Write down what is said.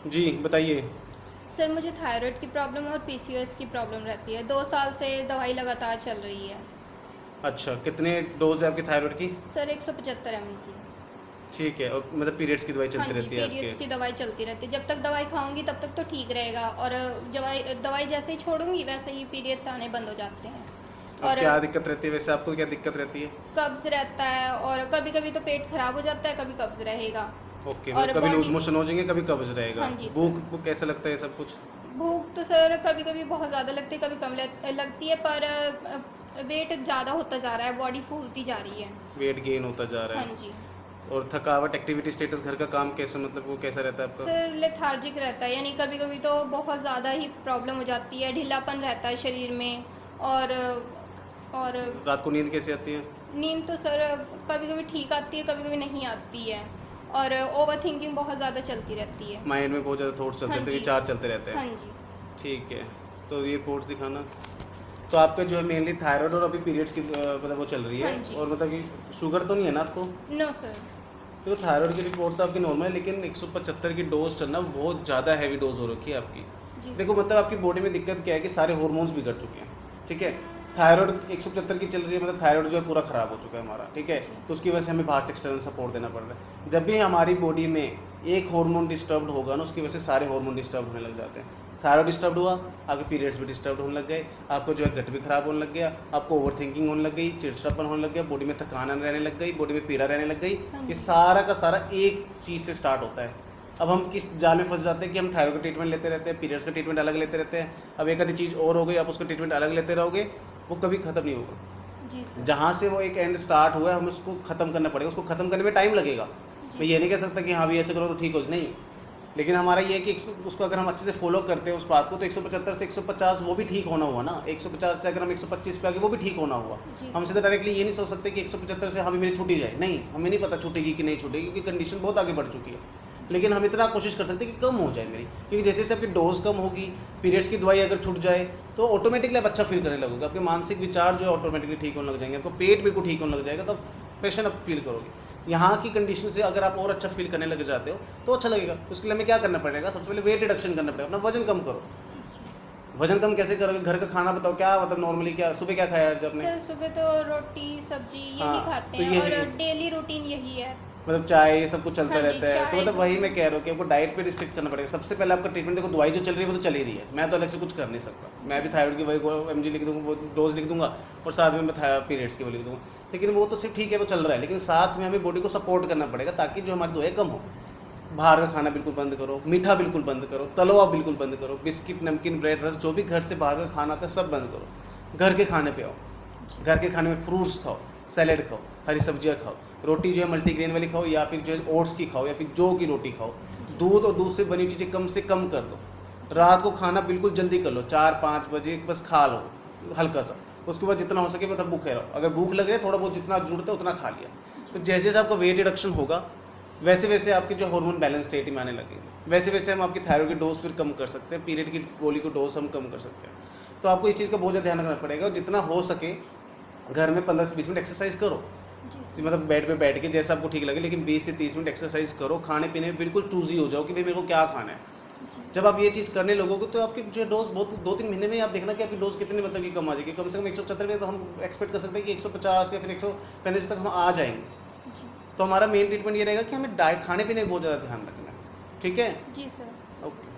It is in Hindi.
जी बताइए। सर मुझे थायराइड की प्रॉब्लम और पीसीओएस की प्रॉब्लम रहती है। 2 साल से दवाई लगातार चल रही है। अच्छा, कितने डोज है आपकी थायराइड की? सर 175 ml की। ठीक है, और मतलब पीरियड्स की दवाई हाँ चलती जी, रहती है आपके? पीरियड्स की दवाई चलती रहती है। जब तक दवाई खाऊंगी तब तक तो ठीक रहेगा, और दवाई जैसे ही छोड़ूंगी वैसे ही पीरियड्स आने बंद हो जाते हैं। अब और क्या दिक्कत रहती है वैसे, आपको क्या दिक्कत रहती है? कब्ज़ रहता है, और कभी कभी तो पेट खराब हो जाता है, कभी कब्ज़ रहेगा। ओके, और मतलब कभी लूज बॉडी। मोशन हो जाएंगे, कभी कब्ज रहेगा। हाँ जी भूख सर। भूख कैसा लगता है सब कुछ? भूख तो सर कभी कभी बहुत ज़्यादा लगती है, कभी कम लगती है, पर वेट ज़्यादा होता जा रहा है, बॉडी फूलती जा रही है। वेट गेन होता जा रहा हाँ है। जी। और थकावट, एक्टिविटी स्टेटस, घर का काम कैसा, मतलब वो कैसा रहता है आपका? सर लेथार्जिक रहता है, यानी कभी कभी तो बहुत ज़्यादा ही प्रॉब्लम हो जाती है, ढीलापन रहता है शरीर में। और और रात को नींद कैसे आती है? नींद तो सर कभी कभी ठीक आती है, कभी कभी नहीं आती है। और ओवर थिंकिंग बहुत ज़्यादा चलती रहती है। माइंड में बहुत ज़्यादा थॉट्स चलते हाँ हैं, तो ये जी। चार चलते रहते हाँ हैं। जी। ठीक है, तो ये रिपोर्ट्स दिखाना। तो आपका जो है मेनली थायराइड और अभी पीरियड्स की मतलब वो चल रही हाँ है, जी। और मतलब कि शुगर तो नहीं है ना आपको? No sir. तो थायराइड की रिपोर्ट तो आपकी नॉर्मल है, लेकिन 175 की डोज चलना वो बहुत ज़्यादा हैवी डोज हो रखी है आपकी। जी देखो सर। मतलब आपकी बॉडी में दिक्कत क्या है कि सारे हार्मोन्स बिगड़ चुके हैं, ठीक है। थायराइड 175 की चल रही है, मतलब थायराइड जो है पूरा ख़राब हो चुका है हमारा, ठीक है। जी। तो उसकी वजह से हमें बाहर से एक्सटर्नल सपोर्ट देना पड़ रहा है। जब भी हमारी बॉडी में एक हार्मोन डिस्टर्ब होगा ना, उसकी वजह से सारे हार्मोन डिस्टर्ब होने लग जाते हैं। थायराइड डिस्टर्ब हुआ, आपके पीरियड्स भी डिस्टर्ब होने लग गए, आपको जो है गट भी खराब होने लग गया, आपको ओवर थिंकिंग होने लग गई, चिड़चिड़ापन होने लग गया, बॉडी में थकान रहने लग गई, बॉडी में पीड़ा रहने लग गई। हाँ ये जी। सारा का सारा एक चीज़ से स्टार्ट होता है। अब हम किस जाल में फंस जाते हैं कि हम थायराइड का ट्रीटमेंट लेते रहते हैं, पीरियड्स का ट्रीटमेंट अलग लेते रहते हैं। अब एक आधी चीज़ और हो गई, आप उसका ट्रीटमेंट अलग लेते रहोगे, वो कभी ख़त्म नहीं होगा। जी सर। जहाँ से वो एक एंड स्टार्ट हुआ है, हमें उसको ख़त्म करना पड़ेगा। उसको ख़त्म करने में टाइम लगेगा। मैं जी। ये नहीं कह सकता कि हाँ भी ऐसे करो तो ठीक हो जाए, नहीं। लेकिन हमारा ये है कि उसको अगर हम अच्छे से फॉलो करते हैं उस बात को, तो 175 से 150 वो भी ठीक होना हुआ ना। 150 से अगर हम 125 पे आ गए, वो भी ठीक होना हुआ। जी हम सर। सीधा डायरेक्टली ये नहीं सोच सकते कि 175 से हाँ भी मेरी छूटी जाए, नहीं। हमें नहीं पता छूटेगी कि नहीं छूटेगी, क्योंकि कंडीशन बहुत आगे बढ़ चुकी है। लेकिन हम इतना कोशिश कर सकते हैं कि कम हो जाए मेरी, क्योंकि जैसे जैसे आपकी डोज कम होगी, पीरियड्स की दवाई अगर छूट जाए, तो ऑटोमेटिकली आप अच्छा फील करने लगोगे। आपके मानसिक विचार जो है ऑटोमेटिकली ठीक होने लग जाएंगे, आपको पेट बिल्कुल ठीक होने लग जाएगा, तो आप फ्रेशन अप फील करोगे। यहाँ की कंडीशन से अगर आप और अच्छा फील करने लग जाते हो तो अच्छा लगेगा। उसके लिए हमें क्या करना पड़ेगा? सबसे पहले वेट रिडक्शन करना पड़ेगा, अपना वजन कम करो। वजन कम कैसे करोगे? घर का खाना बताओ, क्या मतलब नॉर्मली क्या सुबह क्या खाया आज आपने? सर सुबह तो रोटी सब्जी यही हाँ, खाते तो हैं, ये और डेली रूटीन यही है। मतलब चाय ये सब कुछ चलता हाँ जी, रहता है, तो चाय मतलब वही दूध। मैं कह रहा हूँ कि आपको डाइट पे रिस्ट्रिक्ट करना पड़ेगा। सबसे पहले आपका ट्रीटमेंट, देखो दवाई जो चल रही है वो तो चल ही रही है, मैं तो अलग से कुछ कर नहीं सकता। मैं भी थायराइड की वही MG लिख दूँगा, वो डोज लिख दूंगा, और साथ में मैं पीरियड्स की वो लिख दूँगा। लेकिन वो तो सिर्फ ठीक है, वो चल रहा है, लेकिन साथ में हमें बॉडी को सपोर्ट करना पड़ेगा, ताकि जो हमारी दवाई कम हो। बाहर का खाना बिल्कुल बंद करो, मीठा बिल्कुल बंद करो, तला हुआ बिल्कुल बंद करो, बिस्किट, नमकीन, ब्रेड, रस, जो भी घर से बाहर का खाना आता है सब बंद करो। घर के खाने पे आओ। घर के खाने में फ्रूट्स खाओ, सैलेड खाओ, हरी सब्जियां खाओ, रोटी जो है मल्टीग्रेन वाली खाओ, या फिर जो है ओट्स की खाओ, या फिर जौ की रोटी खाओ। दूध और दूध से बनी हुई चीज़ें कम से कम कर दो। रात को खाना बिल्कुल जल्दी कर लो, 4-5 बजे बस खा लो हल्का सा। उसके बाद जितना हो सके मतलब भूखे रहो। अगर भूख लग रही है, थोड़ा बहुत जितना जुड़ता है उतना खा लिया। तो जैसे जैसे आपका वेट रिडक्शन होगा, वैसे वैसे आपके जो हार्मोन बैलेंस स्टेट में आने लगेंगे, वैसे वैसे हम आपकी थायराइड की डोज फिर कम कर सकते हैं, पीरियड की गोली को डोज हम कम कर सकते हैं। तो आपको इस चीज़ का बहुत ज़्यादा ध्यान रखना पड़ेगा, और जितना हो सके घर में 15 से 20 मिनट एक्सरसाइज करो। जी मतलब बेड पे बैठ के जैसा आपको ठीक लगे, लेकिन 20 से 30 मिनट एक्सरसाइज करो। खाने पीने में बिल्कुल चूजी हो जाओ कि भाई मेरे को क्या खाना है। जी। जब आप ये चीज़ करने लगोगे, तो आपकी जो डोज बहुत 2-3 महीने में आप देखना कि आपकी डोज कितनी मतलब कि कम आ जाएगी। कम से कम 175 में तो हम एक्सपेक्ट कर सकते हैं कि 150 या फिर 135 तक हम आ जाएंगे। जी। तो हमारा मेन ट्रीटमेंट ये रहेगा कि हमें डाइट, खाने पीने में बहुत ज़्यादा ध्यान रखना है, ठीक है। जी सर। ओके।